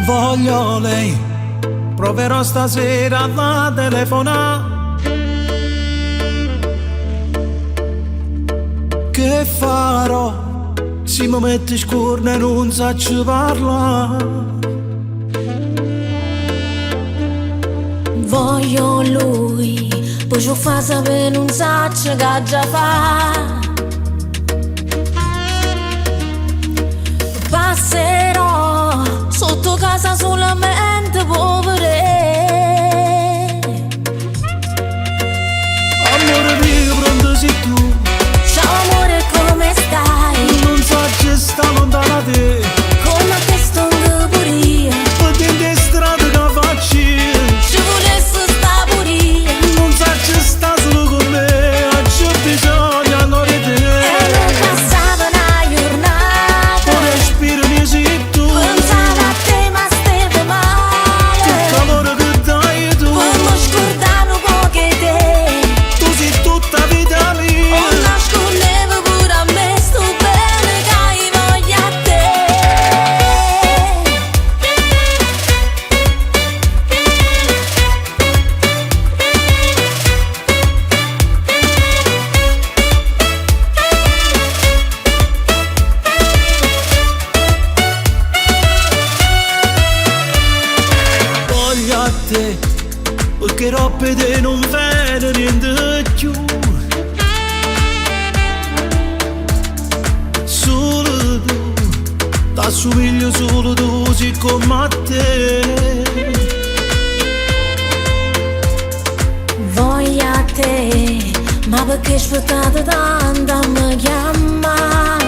Voglio lei, proverò stasera a telefonare. Che farò? Se mi metti scurna e non saccio parlare. Voglio lui, poi ci fa sapere non saccio che già fa. Passerò sotto casa solamente povere. Amore mio, pronto sei tu? Ciao amore, come stai? Non so se sta lontana da te. Come a te sto pure io. Potete strada che faccio. Ci volesse sta pure io. Non so se sta solo con me. Ho bisogno ancora di te. E non passava una giornata. Un respiro mi sei tu. Pensavo a te ma stavo male. Tutto l'amore che dai tu. Quando scordavo poche te. Tu sei tutta vita mia. Oh, nascondevo pure a me sto bene che hai voglia a te. Voglio a te, perché robe te non vede niente più. Solo tu, t'assomiglio solo tu, sei come a te. Voglio a te, ma perché aspettato tanto a me chiamare?